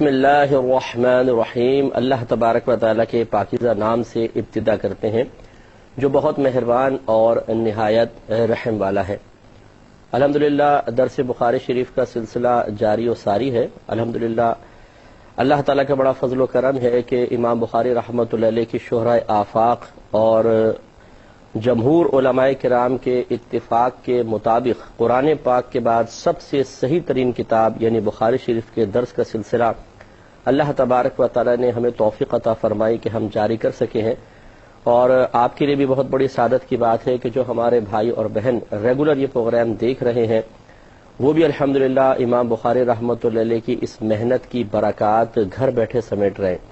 بسم اللہ الرحمن الرحیم۔ اللہ تبارک و تعالیٰ کے پاکیزہ نام سے ابتدا کرتے ہیں جو بہت مہربان اور نہایت رحم والا ہے۔ الحمدللہ درس بخاری شریف کا سلسلہ جاری و ساری ہے۔ الحمدللہ اللہ تعالیٰ کا بڑا فضل و کرم ہے کہ امام بخاری رحمۃ اللہ علیہ کی شہرۂ آفاق اور جمہور علماء کرام کے اتفاق کے مطابق قرآن پاک کے بعد سب سے صحیح ترین کتاب یعنی بخاری شریف کے درس کا سلسلہ اللہ تبارک و تعالیٰ نے ہمیں توفیق عطا فرمائی کہ ہم جاری کر سکے ہیں، اور آپ کے لیے بھی بہت بڑی سعادت کی بات ہے کہ جو ہمارے بھائی اور بہن ریگولر یہ پروگرام دیکھ رہے ہیں وہ بھی الحمدللہ امام بخاری رحمۃ اللہ علیہ کی اس محنت کی برکات گھر بیٹھے سمیٹ رہے ہیں۔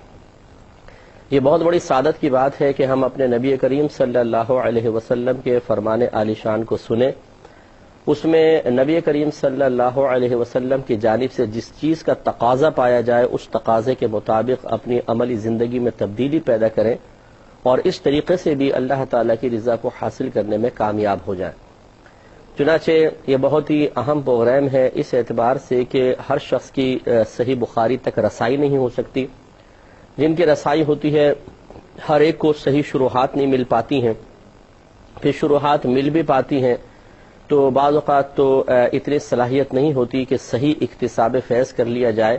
یہ بہت بڑی سعادت کی بات ہے کہ ہم اپنے نبی کریم صلی اللہ علیہ وسلم کے فرمان عالی شان کو سنیں، اس میں نبی کریم صلی اللہ علیہ وسلم کی جانب سے جس چیز کا تقاضا پایا جائے اس تقاضے کے مطابق اپنی عملی زندگی میں تبدیلی پیدا کریں اور اس طریقے سے بھی اللہ تعالیٰ کی رضا کو حاصل کرنے میں کامیاب ہو جائیں۔ چنانچہ یہ بہت ہی اہم پروگرام ہے اس اعتبار سے کہ ہر شخص کی صحیح بخاری تک رسائی نہیں ہو سکتی، جن کی رسائی ہوتی ہے ہر ایک کو صحیح شروحات نہیں مل پاتی ہیں، پھر شروحات مل بھی پاتی ہیں تو بعض اوقات تو اتنی صلاحیت نہیں ہوتی کہ صحیح اکتساب فیض کر لیا جائے،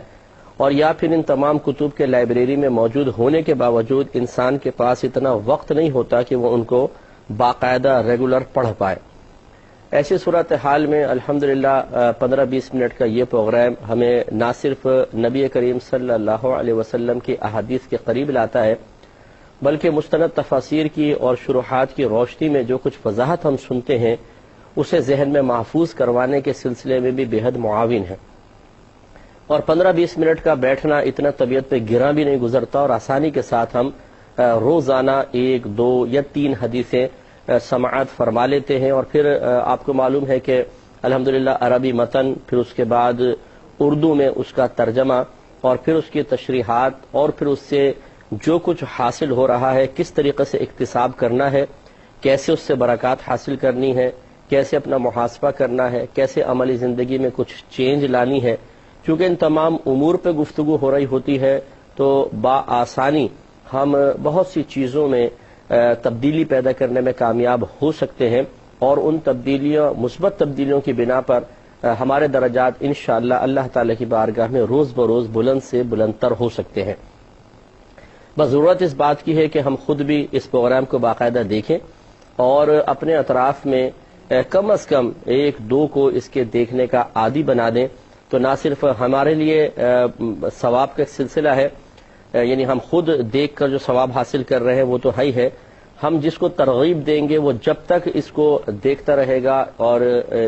اور یا پھر ان تمام کتب کے لائبریری میں موجود ہونے کے باوجود انسان کے پاس اتنا وقت نہیں ہوتا کہ وہ ان کو باقاعدہ ریگولر پڑھ پائے۔ ایسی صورتحال میں الحمدللہ 15-20 منٹ کا یہ پروگرام ہمیں نہ صرف نبی کریم صلی اللہ علیہ وسلم کی احادیث کے قریب لاتا ہے بلکہ مستند تفاسیر کی اور شروحات کی روشنی میں جو کچھ وضاحت ہم سنتے ہیں اسے ذہن میں محفوظ کروانے کے سلسلے میں بھی بے حد معاون ہے، اور 15-20 منٹ کا بیٹھنا اتنا طبیعت پہ گراں بھی نہیں گزرتا، اور آسانی کے ساتھ ہم روزانہ 1، 2 یا 3 حدیثیں سماعت فرما لیتے ہیں، اور پھر آپ کو معلوم ہے کہ الحمدللہ عربی متن، پھر اس کے بعد اردو میں اس کا ترجمہ، اور پھر اس کی تشریحات، اور پھر اس سے جو کچھ حاصل ہو رہا ہے کس طریقے سے اکتساب کرنا ہے، کیسے اس سے برکات حاصل کرنی ہے، کیسے اپنا محاسبہ کرنا ہے، کیسے عملی زندگی میں کچھ چینج لانی ہے۔ چونکہ ان تمام امور پہ گفتگو ہو رہی ہوتی ہے تو بآسانی ہم بہت سی چیزوں میں تبدیلی پیدا کرنے میں کامیاب ہو سکتے ہیں، اور ان تبدیلیوں، مثبت تبدیلیوں کی بنا پر ہمارے درجات انشاءاللہ اللہ تعالی کی بارگاہ میں روز بروز بلند سے بلندتر ہو سکتے ہیں۔ بس ضرورت اس بات کی ہے کہ ہم خود بھی اس پروگرام کو باقاعدہ دیکھیں اور اپنے اطراف میں کم از کم 1-2 کو اس کے دیکھنے کا عادی بنا دیں، تو نہ صرف ہمارے لیے ثواب کا سلسلہ ہے، یعنی ہم خود دیکھ کر جو ثواب حاصل کر رہے ہیں وہ تو ہے ہی ہے، ہم جس کو ترغیب دیں گے وہ جب تک اس کو دیکھتا رہے گا اور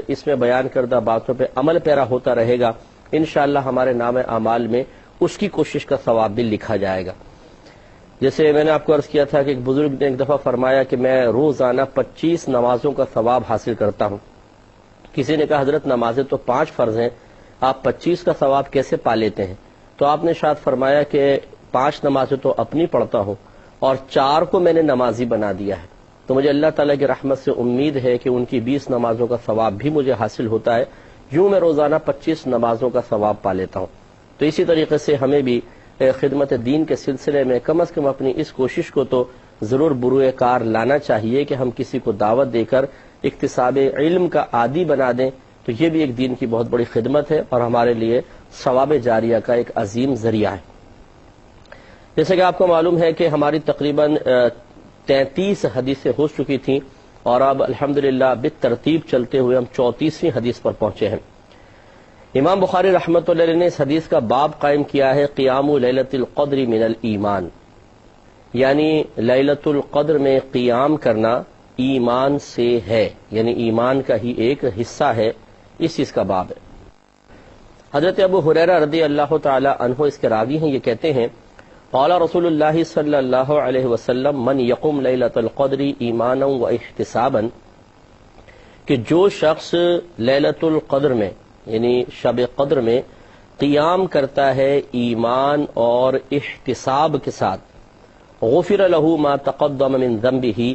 اس میں بیان کردہ باتوں پہ عمل پیرا ہوتا رہے گا، انشاءاللہ ہمارے نام اعمال میں اس کی کوشش کا ثواب بھی لکھا جائے گا۔ جیسے میں نے آپ کو عرض کیا تھا کہ ایک بزرگ نے ایک دفعہ فرمایا کہ میں روزانہ 25 نمازوں کا ثواب حاصل کرتا ہوں۔ کسی نے کہا حضرت نمازیں تو 5 فرض ہیں، آپ 25 کا ثواب کیسے پا لیتے ہیں؟ تو آپ نے شاید فرمایا کہ 5 نمازیں تو اپنی پڑھتا ہوں اور 4 کو میں نے نمازی بنا دیا ہے، تو مجھے اللہ تعالیٰ کی رحمت سے امید ہے کہ ان کی 20 نمازوں کا ثواب بھی مجھے حاصل ہوتا ہے، یوں میں روزانہ 25 نمازوں کا ثواب پا لیتا ہوں۔ تو اسی طریقے سے ہمیں بھی خدمت دین کے سلسلے میں کم از کم اپنی اس کوشش کو تو ضرور بروئے کار لانا چاہیے کہ ہم کسی کو دعوت دے کر اکتساب علم کا عادی بنا دیں، تو یہ بھی ایک دین کی بہت بڑی خدمت ہے اور ہمارے لیے ثواب جاریہ کا ایک عظیم ذریعہ ہے۔ جیسے کہ آپ کو معلوم ہے کہ ہماری تقریباً 33 حدیثیں ہو چکی تھیں، اور اب الحمدللہ بالترتیب چلتے ہوئے ہم 34ویں حدیث پر پہنچے ہیں۔ امام بخاری رحمۃ اللہ علیہ نے اس حدیث کا باب قائم کیا ہے قیام لیلۃ القدر من الایمان، یعنی لیلۃ القدر میں قیام کرنا ایمان سے ہے، یعنی ایمان کا ہی ایک حصہ ہے، اس چیز کا باب ہے۔ حضرت ابو ہریرہ رضی اللہ تعالی عنہ اس کے راوی ہیں، یہ کہتے ہیں قال رسول اللہ صلی اللہ علیہ وسلم من یقم لیلۃ القدر ایمانا و احتسابا، کہ جو شخص لیلۃ القدر میں یعنی شب قدر میں قیام کرتا ہے ایمان اور احتساب کے ساتھ، غفر له ما تقدم من ذنبه،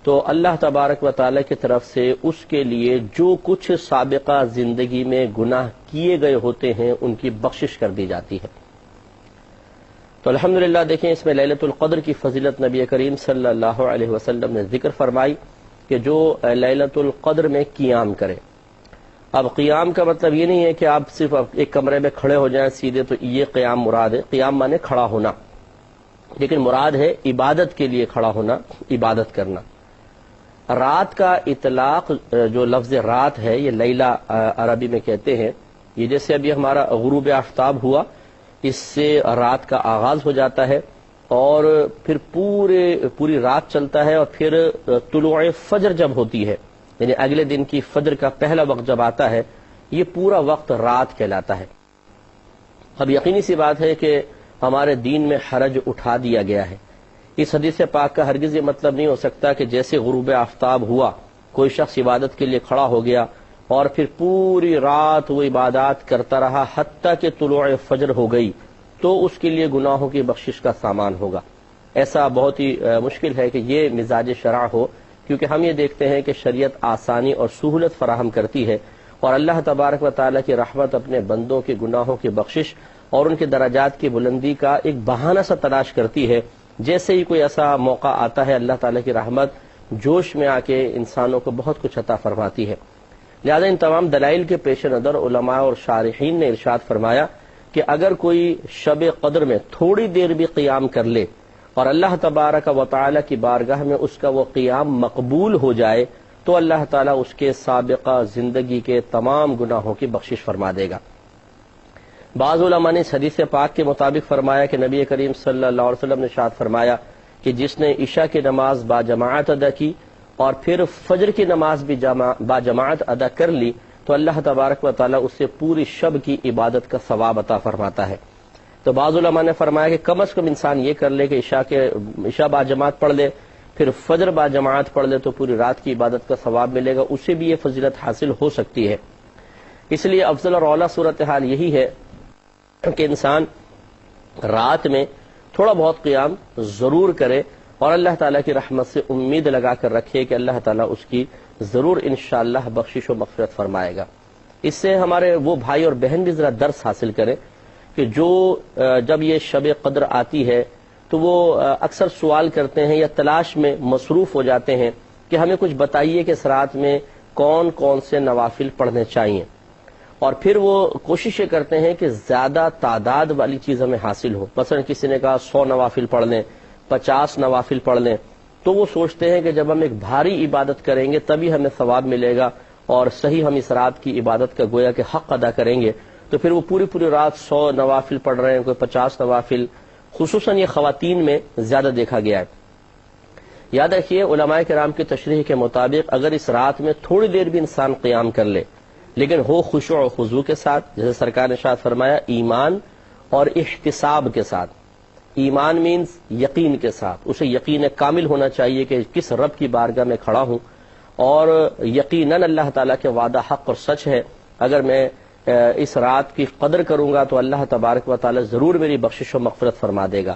تو اللہ تبارک و تعالی کی طرف سے اس کے لیے جو کچھ سابقہ زندگی میں گناہ کیے گئے ہوتے ہیں ان کی بخشش کر دی جاتی ہے۔ تو الحمدللہ دیکھیں اس میں لیلۃ القدر کی فضیلت نبی کریم صلی اللہ علیہ وسلم نے ذکر فرمائی کہ جو لیلۃ القدر میں قیام کرے. اب قیام کا مطلب یہ نہیں ہے کہ آپ صرف ایک کمرے میں کھڑے ہو جائیں سیدھے، تو یہ قیام مراد ہے. قیام مانے کھڑا ہونا، لیکن مراد ہے عبادت کے لیے کھڑا ہونا، عبادت کرنا. رات کا اطلاق جو لفظ رات ہے یہ لیلہ عربی میں کہتے ہیں. یہ جیسے ابھی ہمارا غروب آفتاب ہوا، اس سے رات کا آغاز ہو جاتا ہے اور پھر پوری رات چلتا ہے، اور پھر طلوع فجر جب ہوتی ہے یعنی اگلے دن کی فجر کا پہلا وقت جب آتا ہے، یہ پورا وقت رات کہلاتا ہے. اب یقینی سی بات ہے کہ ہمارے دین میں حرج اٹھا دیا گیا ہے. اس حدیث پاک کا ہرگز یہ مطلب نہیں ہو سکتا کہ جیسے غروب آفتاب ہوا کوئی شخص عبادت کے لیے کھڑا ہو گیا اور پھر پوری رات وہ عبادات کرتا رہا حتیٰ کہ طلوع فجر ہو گئی تو اس کے لیے گناہوں کی بخشش کا سامان ہوگا. ایسا بہت ہی مشکل ہے کہ یہ مزاج شرع ہو، کیونکہ ہم یہ دیکھتے ہیں کہ شریعت آسانی اور سہولت فراہم کرتی ہے، اور اللہ تبارک و تعالیٰ کی رحمت اپنے بندوں کے گناہوں کی بخشش اور ان کے درجات کی بلندی کا ایک بہانہ سا تلاش کرتی ہے. جیسے ہی کوئی ایسا موقع آتا ہے اللہ تعالیٰ کی رحمت جوش میں آ کے انسانوں کو بہت کچھ عطا فرماتی ہے. لہذا ان تمام دلائل کے پیش نظر علماء اور شارحین نے ارشاد فرمایا کہ اگر کوئی شب قدر میں تھوڑی دیر بھی قیام کر لے اور اللہ تبارک و تعالیٰ کی بارگاہ میں اس کا وہ قیام مقبول ہو جائے تو اللہ تعالیٰ اس کے سابقہ زندگی کے تمام گناہوں کی بخشش فرما دے گا. بعض علماء نے اس حدیث پاک کے مطابق فرمایا کہ نبی کریم صلی اللہ علیہ وسلم نے ارشاد فرمایا کہ جس نے عشاء کی نماز با جماعت ادا کی اور پھر فجر کی نماز بھی با جماعت ادا کر لی تو اللہ تبارک و تعالیٰ اس سے پوری شب کی عبادت کا ثواب عطا فرماتا ہے. تو بعض علماء نے فرمایا کہ کم از کم انسان یہ کر لے کہ عشاء با جماعت پڑھ لے، پھر فجر با جماعت پڑھ لے تو پوری رات کی عبادت کا ثواب ملے گا، اسے بھی یہ فضیلت حاصل ہو سکتی ہے. اس لیے افضل اور اعلیٰ صورتحال یہی ہے کہ انسان رات میں تھوڑا بہت قیام ضرور کرے اور اللہ تعالیٰ کی رحمت سے امید لگا کر رکھے کہ اللہ تعالیٰ اس کی ضرور انشاءاللہ بخشش و مغفرت فرمائے گا. اس سے ہمارے وہ بھائی اور بہن بھی ذرا درس حاصل کریں کہ جو جب یہ شب قدر آتی ہے تو وہ اکثر سوال کرتے ہیں یا تلاش میں مصروف ہو جاتے ہیں کہ ہمیں کچھ بتائیے کہ اس رات میں کون کون سے نوافل پڑھنے چاہیے، اور پھر وہ کوشش یہ کرتے ہیں کہ زیادہ تعداد والی چیز ہمیں حاصل ہو. مثلا کسی نے کہا 100 نوافل پڑھ لیں، 50 نوافل پڑھ لیں، تو وہ سوچتے ہیں کہ جب ہم ایک بھاری عبادت کریں گے تبھی ہمیں ثواب ملے گا اور صحیح ہم اس رات کی عبادت کا گویا کہ حق ادا کریں گے. تو پھر وہ پوری رات 100 نوافل پڑھ رہے ہیں، کوئی 50 نوافل، خصوصاً یہ خواتین میں زیادہ دیکھا گیا ہے. یاد رکھیے علماء کرام کی تشریح کے مطابق اگر اس رات میں تھوڑی دیر بھی انسان قیام کر لے لیکن ہو خشوع و خضوع کے ساتھ، جیسے سرکار نے ارشاد فرمایا ایمان اور احتساب کے ساتھ. ایمان مینز یقین کے ساتھ، اسے یقین کامل ہونا چاہیے کہ کس رب کی بارگاہ میں کھڑا ہوں اور یقیناً اللہ تعالیٰ کے وعدہ حق اور سچ ہے. اگر میں اس رات کی قدر کروں گا تو اللہ تبارک و تعالیٰ ضرور میری بخشش و مغفرت فرما دے گا.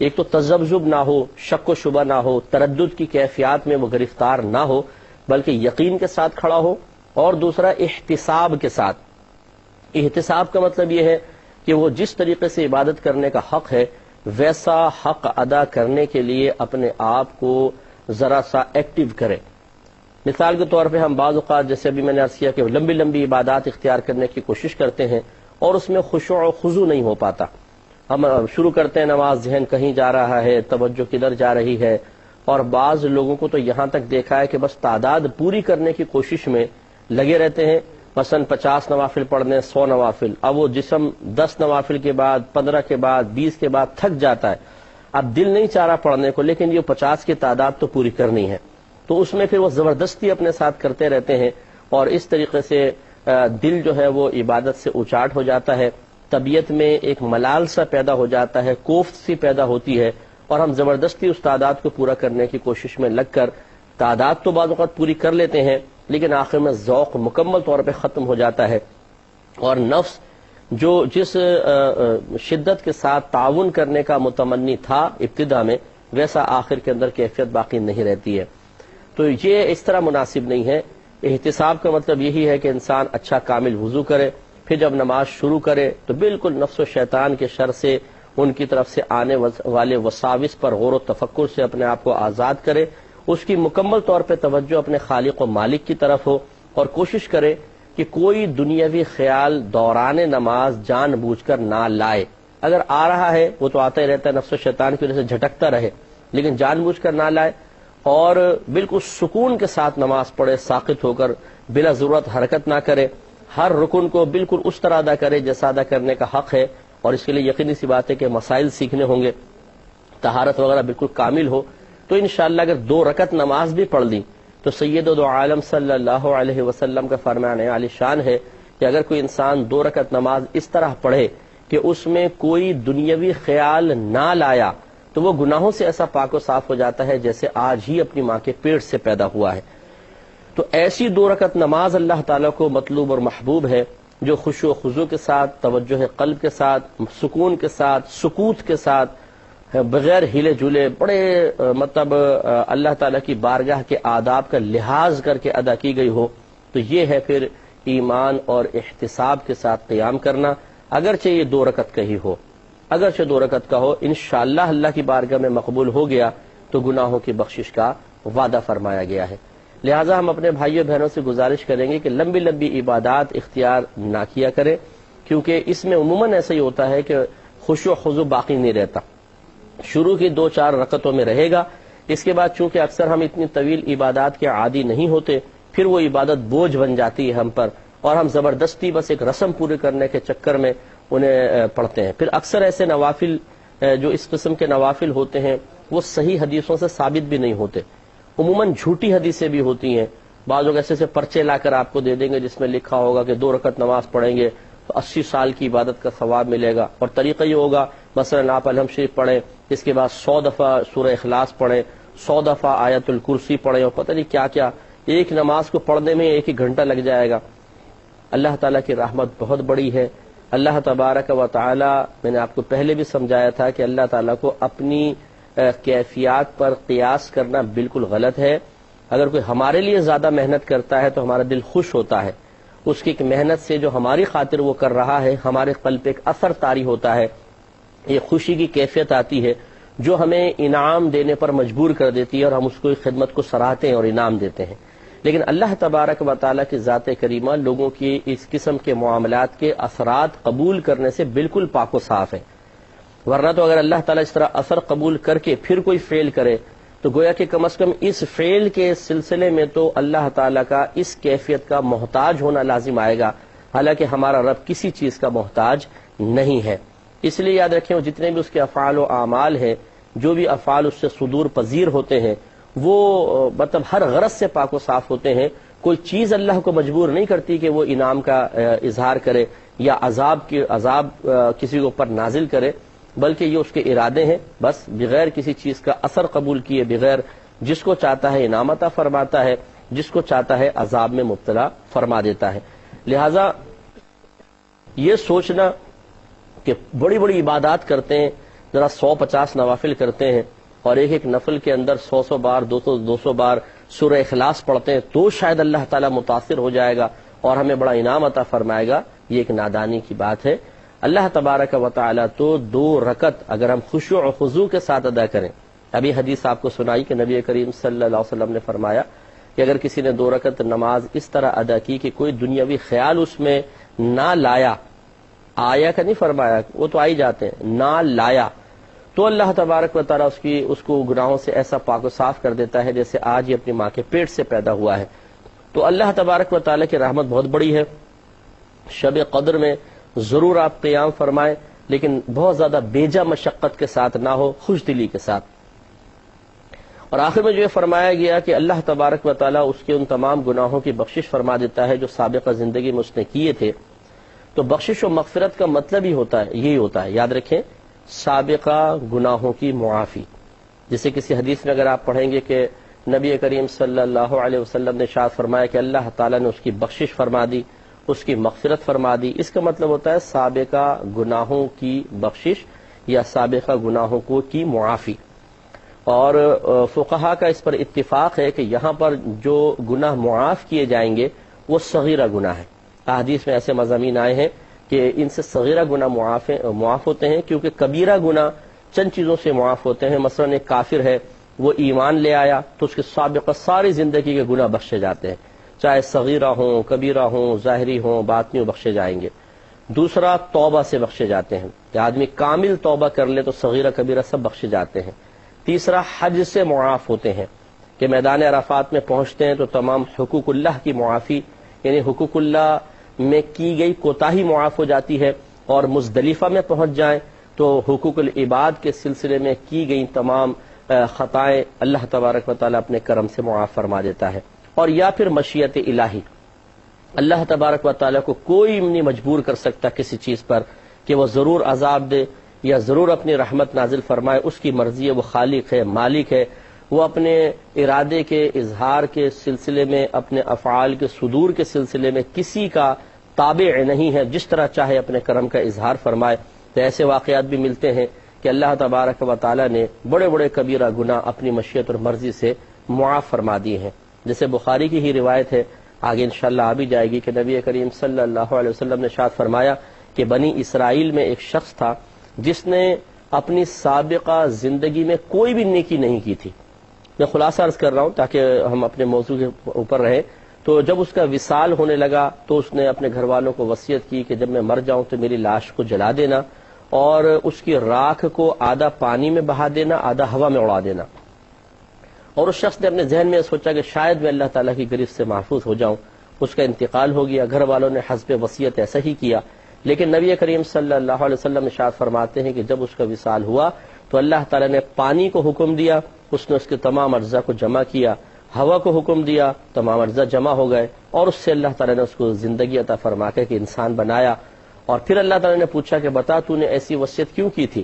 ایک تو تذبذب نہ ہو، شک و شبہ نہ ہو، تردد کی کیفیات میں وہ گرفتار نہ ہو، بلکہ یقین کے ساتھ کھڑا ہو. اور دوسرا احتساب کے ساتھ. احتساب کا مطلب یہ ہے کہ وہ جس طریقے سے عبادت کرنے کا حق ہے ویسا حق ادا کرنے کے لیے اپنے آپ کو ذرا سا ایکٹیو کرے. مثال کے طور پہ ہم بعض اوقات جیسے ابھی میں نے عرض کیا کہ لمبی عبادات اختیار کرنے کی کوشش کرتے ہیں اور اس میں خشوع و خضوع نہیں ہو پاتا. ہم شروع کرتے ہیں نماز، ذہن کہیں جا رہا ہے، توجہ کدھر جا رہی ہے، اور بعض لوگوں کو تو یہاں تک دیکھا ہے کہ بس تعداد پوری کرنے کی کوشش میں لگے رہتے ہیں. مثلا 50 نوافل پڑھنے، 100 نوافل، اب وہ جسم 10 نوافل کے بعد، 15 کے بعد، 20 کے بعد تھک جاتا ہے. اب دل نہیں چاہ رہا پڑھنے کو لیکن یہ 50 کی تعداد تو پوری کرنی ہے، تو اس میں پھر وہ زبردستی اپنے ساتھ کرتے رہتے ہیں اور اس طریقے سے دل جو ہے وہ عبادت سے اچاٹ ہو جاتا ہے. طبیعت میں ایک ملال سا پیدا ہو جاتا ہے، کوفت سی پیدا ہوتی ہے، اور ہم زبردستی اس تعداد کو پورا کرنے کی کوشش میں لگ کر تعداد تو بعض اوقات پوری کر لیتے ہیں لیکن آخر میں ذوق مکمل طور پہ ختم ہو جاتا ہے، اور نفس جو جس شدت کے ساتھ تعاون کرنے کا متمنی تھا ابتدا میں ویسا آخر کے اندر کیفیت باقی نہیں رہتی ہے. تو یہ اس طرح مناسب نہیں ہے. احتساب کا مطلب یہی ہے کہ انسان اچھا کامل وضو کرے، پھر جب نماز شروع کرے تو بالکل نفس و شیطان کے شر سے ان کی طرف سے آنے والے وساوس پر غور و تفکر سے اپنے آپ کو آزاد کرے، اس کی مکمل طور پہ توجہ اپنے خالق و مالک کی طرف ہو، اور کوشش کرے کہ کوئی دنیاوی خیال دوران نماز جان بوجھ کر نہ لائے۔ اگر آ رہا ہے وہ تو آتا ہی رہتا ہے، نفس و شیطان کی وجہ سے جھٹکتا رہے، لیکن جان بوجھ کر نہ لائے، اور بالکل سکون کے ساتھ نماز پڑھے، ساکت ہو کر بلا ضرورت حرکت نہ کرے، ہر رکن کو بالکل اس طرح ادا کرے جیسا ادا کرنے کا حق ہے، اور اس کے لیے یقینی سی بات ہے کہ مسائل سیکھنے ہوں گے، طہارت وغیرہ بالکل کامل ہو، تو انشاءاللہ اگر 2 رکعت نماز بھی پڑھ لی تو سید دو عالم صلی اللہ علیہ وسلم کا فرمان عالی شان ہے کہ اگر کوئی انسان 2 رکعت نماز اس طرح پڑھے کہ اس میں کوئی دنیاوی خیال نہ لایا تو وہ گناہوں سے ایسا پاک و صاف ہو جاتا ہے جیسے آج ہی اپنی ماں کے پیٹ سے پیدا ہوا ہے۔ تو ایسی 2 رکعت نماز اللہ تعالیٰ کو مطلوب اور محبوب ہے جو خشوع و خضوع کے ساتھ، توجہ قلب کے ساتھ، سکون کے ساتھ، سکوت کے ساتھ، بغیر ہیلے جھولے، بڑے اللہ تعالیٰ کی بارگاہ کے آداب کا لحاظ کر کے ادا کی گئی ہو، تو یہ ہے پھر ایمان اور احتساب کے ساتھ قیام کرنا، اگرچہ یہ 2 رکعت کا ہی ہو، اگرچہ 2 رکعت کا ہو، انشاءاللہ اللہ کی بارگاہ میں مقبول ہو گیا تو گناہوں کی بخشش کا وعدہ فرمایا گیا ہے۔ لہٰذا ہم اپنے بھائیوں بہنوں سے گزارش کریں گے کہ لمبی لمبی عبادات اختیار نہ کیا کریں، کیونکہ اس میں عموماً ایسا ہی ہوتا ہے کہ خشوع و خضوع باقی نہیں رہتا، شروع کی 2-4 رکعتوں میں رہے گا، اس کے بعد چونکہ اکثر ہم اتنی طویل عبادات کے عادی نہیں ہوتے، پھر وہ عبادت بوجھ بن جاتی ہے ہم پر، اور ہم زبردستی بس ایک رسم پوری کرنے کے چکر میں انہیں پڑھتے ہیں۔ پھر اکثر ایسے نوافل جو اس قسم کے نوافل ہوتے ہیں وہ صحیح حدیثوں سے ثابت بھی نہیں ہوتے، عموماً جھوٹی حدیثیں بھی ہوتی ہیں۔ بعض لوگ ایسے پرچے لا کر آپ کو دے دیں گے جس میں لکھا ہوگا کہ 2 رکعت نماز پڑھیں گے تو 80 سال کی عبادت کا ثواب ملے گا، اور طریقہ یہ ہوگا مثلا آپ الحمد شریف پڑھیں، اس کے بعد 100 دفعہ سورہ اخلاص پڑھیں، 100 دفعہ آیت الکرسی پڑھیں، اور پتہ نہیں کیا کیا، ایک نماز کو پڑھنے میں 1 گھنٹہ لگ جائے گا۔ اللہ تعالیٰ کی رحمت بہت بڑی ہے۔ اللہ تبارک و تعالی، میں نے آپ کو پہلے بھی سمجھایا تھا کہ اللہ تعالیٰ کو اپنی کیفیات پر قیاس کرنا بالکل غلط ہے۔ اگر کوئی ہمارے لیے زیادہ محنت کرتا ہے تو ہمارا دل خوش ہوتا ہے، اس کی ایک محنت سے جو ہماری خاطر وہ کر رہا ہے ہمارے قلب پہ ایک اثر طاری ہوتا ہے، یہ خوشی کی کیفیت آتی ہے جو ہمیں انعام دینے پر مجبور کر دیتی ہے، اور ہم اس کو خدمت کو سراہتے ہیں اور انعام دیتے ہیں۔ لیکن اللہ تبارک و تعالیٰ کی ذات کریمہ لوگوں کی اس قسم کے معاملات کے اثرات قبول کرنے سے بالکل پاک و صاف ہے، ورنہ تو اگر اللہ تعالیٰ اس طرح اثر قبول کر کے پھر کوئی فعل کرے تو گویا کہ کم از کم اس فعل کے سلسلے میں تو اللہ تعالیٰ کا اس کیفیت کا محتاج ہونا لازم آئے گا، حالانکہ ہمارا رب کسی چیز کا محتاج نہیں ہے۔ اس لیے یاد رکھیں جتنے بھی اس کے افعال و اعمال ہیں، جو بھی افعال اس سے صدور پذیر ہوتے ہیں، وہ مطلب ہر غرض سے پاک و صاف ہوتے ہیں۔ کوئی چیز اللہ کو مجبور نہیں کرتی کہ وہ انعام کا اظہار کرے یا عذاب کسی کے اوپر نازل کرے، بلکہ یہ اس کے ارادے ہیں، بس بغیر کسی چیز کا اثر قبول کیے بغیر جس کو چاہتا ہے انعام عطا فرماتا ہے، جس کو چاہتا ہے عذاب میں مبتلا فرما دیتا ہے۔ لہذا یہ سوچنا کہ بڑی بڑی عبادات کرتے ہیں، ذرا 150 نوافل کرتے ہیں اور ایک نفل کے اندر 100 بار 200 بار سورہ اخلاص پڑھتے ہیں تو شاید اللہ تعالیٰ متاثر ہو جائے گا اور ہمیں بڑا انعام عطا فرمائے گا، یہ ایک نادانی کی بات ہے۔ اللہ تبارک و تعالیٰ تو 2 رکعت اگر ہم خشوع و خضوع کے ساتھ ادا کریں، ابھی حدیث آپ کو سنائی کہ نبی کریم صلی اللہ علیہ وسلم نے فرمایا کہ اگر کسی نے 2 رکعت نماز اس طرح ادا کی کہ کوئی دنیاوی خیال اس میں نہ لایا، آیا کا نہیں فرمایا، وہ تو آئی جاتے ہیں، نہ لایا، تو اللہ تبارک و تعالیٰ اس کو گناہوں سے ایسا پاک و صاف کر دیتا ہے جیسے آج ہی اپنی ماں کے پیٹ سے پیدا ہوا ہے۔ تو اللہ تبارک و تعالیٰ کی رحمت بہت بڑی ہے۔ شب قدر میں ضرور آپ قیام فرمائیں، لیکن بہت زیادہ بیجا مشقت کے ساتھ نہ ہو، خوش دلی کے ساتھ۔ اور آخر میں جو یہ فرمایا گیا کہ اللہ تبارک و تعالیٰ اس کے ان تمام گناہوں کی بخشش فرما دیتا ہے جو سابقہ زندگی میں اس نے کیے تھے، تو بخشش و مغفرت کا مطلب ہی ہوتا ہے، یہی ہوتا ہے، یاد رکھیں، سابقہ گناہوں کی معافی۔ جیسے کسی حدیث میں اگر آپ پڑھیں گے کہ نبی کریم صلی اللہ علیہ وسلم نے ارشاد فرمایا کہ اللہ تعالیٰ نے اس کی بخشش فرما دی، اس کی مغفرت فرما دی، اس کا مطلب ہوتا ہے سابقہ گناہوں کی بخشش یا سابقہ گناہوں کی معافی۔ اور فقہا کا اس پر اتفاق ہے کہ یہاں پر جو گناہ معاف کیے جائیں گے وہ صغیرہ گناہ ہے۔ احادیث میں ایسے مضامین آئے ہیں کہ ان سے صغیرہ گناہ معاف ہوتے ہیں، کیونکہ کبیرہ گناہ چند چیزوں سے معاف ہوتے ہیں۔ مثلا ایک کافر ہے، وہ ایمان لے آیا تو اس کے سابقہ ساری زندگی کے گناہ بخشے جاتے ہیں، چاہے صغیرہ ہوں، کبیرہ ہوں، ظاہری ہوں، باطنی ہوں، بخشے جائیں گے۔ دوسرا توبہ سے بخشے جاتے ہیں، کہ آدمی کامل توبہ کر لے تو صغیرہ کبیرہ سب بخشے جاتے ہیں۔ تیسرا حج سے معاف ہوتے ہیں، کہ میدان عرفات میں پہنچتے ہیں تو تمام حقوق اللہ کی معافی، یعنی حقوق اللہ میں کی گئی کوتاہی معاف ہو جاتی ہے، اور مزدلفہ میں پہنچ جائیں تو حقوق العباد کے سلسلے میں کی گئی تمام خطائیں اللہ تبارک و تعالیٰ اپنے کرم سے معاف فرما دیتا ہے۔ اور یا پھر مشیت الہی، اللہ تبارک و تعالیٰ کو کوئی نہیں مجبور کر سکتا کسی چیز پر کہ وہ ضرور عذاب دے یا ضرور اپنی رحمت نازل فرمائے، اس کی مرضی ہے، وہ خالق ہے، مالک ہے، وہ اپنے ارادے کے اظہار کے سلسلے میں، اپنے افعال کے صدور کے سلسلے میں کسی کا تابع نہیں ہے، جس طرح چاہے اپنے کرم کا اظہار فرمائے۔ تو ایسے واقعات بھی ملتے ہیں کہ اللہ تبارک و تعالیٰ نے بڑے بڑے کبیرہ گناہ اپنی مشیت اور مرضی سے معاف فرما دیے ہیں۔ جیسے بخاری کی ہی روایت ہے، آگے انشاءاللہ آ بھی جائے گی، کہ نبی کریم صلی اللہ علیہ وسلم نے ارشاد فرمایا کہ بنی اسرائیل میں ایک شخص تھا جس نے اپنی سابقہ زندگی میں کوئی بھی نیکی نہیں کی تھی۔ میں خلاصہ عرض کر رہا ہوں تاکہ ہم اپنے موضوع کے اوپر رہیں۔ تو جب اس کا وصال ہونے لگا تو اس نے اپنے گھر والوں کو وصیت کی کہ جب میں مر جاؤں تو میری لاش کو جلا دینا، اور اس کی راکھ کو آدھا پانی میں بہا دینا، آدھا ہوا میں اڑا دینا۔ اور اس شخص نے اپنے ذہن میں سوچا کہ شاید میں اللہ تعالیٰ کی گرفت سے محفوظ ہو جاؤں۔ اس کا انتقال ہو گیا، گھر والوں نے حسب وصیت ایسا ہی کیا، لیکن نبی کریم صلی اللہ علیہ وسلم ارشاد فرماتے ہیں کہ جب اس کا وصال ہوا تو اللہ تعالیٰ نے پانی کو حکم دیا، اس نے اس کے تمام اجزاء کو جمع کیا، ہوا کو حکم دیا، تمام اجزاء جمع ہو گئے، اور اس سے اللہ تعالیٰ نے اس کو زندگی عطا فرما کے کہ انسان بنایا۔ اور پھر اللہ تعالیٰ نے پوچھا کہ بتا تو نے ایسی وصیت کیوں کی تھی؟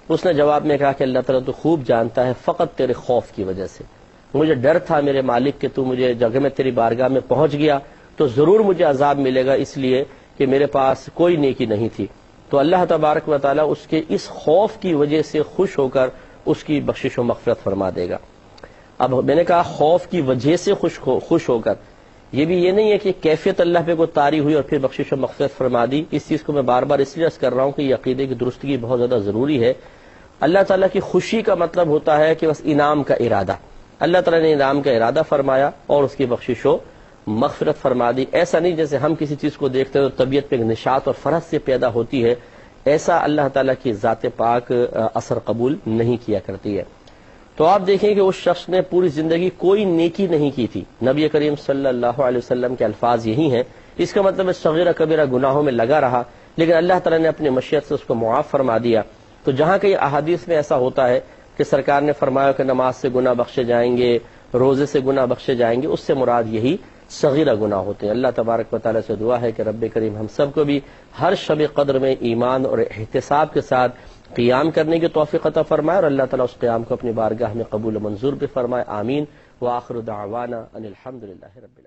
اس نے جواب میں کہا کہ اللہ تعالیٰ تو خوب جانتا ہے، فقط تیرے خوف کی وجہ سے مجھے ڈر تھا میرے مالک کہ تو مجھے جگہ میں تیری بارگاہ میں پہنچ گیا تو ضرور مجھے عذاب ملے گا، اس لیے کہ میرے پاس کوئی نیکی نہیں تھی۔ تو اللہ تبارک و تعالیٰ اس کے اس خوف کی وجہ سے خوش ہو کر اس کی بخشش و مغفرت فرما دے گا۔ اب میں نے کہا خوف کی وجہ سے خوش ہو کر، یہ بھی یہ نہیں ہے کہ کیفیت اللہ پہ کوئی طاری ہوئی اور پھر بخشش و مغفرت فرما دی۔ اس چیز کو میں بار بار اس لیے عرض کر رہا ہوں کہ یہ عقیدے کی درستگی بہت زیادہ ضروری ہے۔ اللہ تعالیٰ کی خوشی کا مطلب ہوتا ہے کہ بس انعام کا ارادہ، اللہ تعالیٰ نے انعام کا ارادہ فرمایا اور اس کی بخشش و مغفرت فرما دی۔ ایسا نہیں جیسے ہم کسی چیز کو دیکھتے ہیں تو طبیعت پہ ایک نشاط اور فرحت سے پیدا ہوتی ہے، ایسا اللہ تعالیٰ کی ذات پاک اثر قبول نہیں کیا کرتی ہے۔ تو آپ دیکھیں کہ اس شخص نے پوری زندگی کوئی نیکی نہیں کی تھی، نبی کریم صلی اللہ علیہ وسلم کے الفاظ یہی ہیں۔ اس کا مطلب ہے صغیرہ کبیرہ گناہوں میں لگا رہا، لیکن اللہ تعالیٰ نے اپنی مشیت سے اس کو معاف فرما دیا۔ تو جہاں کئی احادیث میں ایسا ہوتا ہے کہ سرکار نے فرمایا کہ نماز سے گناہ بخشے جائیں گے، روزے سے گناہ بخشے جائیں گے، اس سے مراد یہی صغیرہ گناہ ہوتے ہیں۔ اللہ تبارک و تعالیٰ سے دعا ہے کہ رب کریم ہم سب کو بھی ہر شب قدر میں ایمان اور احتساب کے ساتھ قیام کرنے کی توفیق عطا فرمائے، اور اللہ تعالیٰ اس قیام کو اپنی بارگاہ میں قبول و منظور بھی فرمائے۔ آمین۔ وآخر دعوانا ان الحمد للہ رب العالمین۔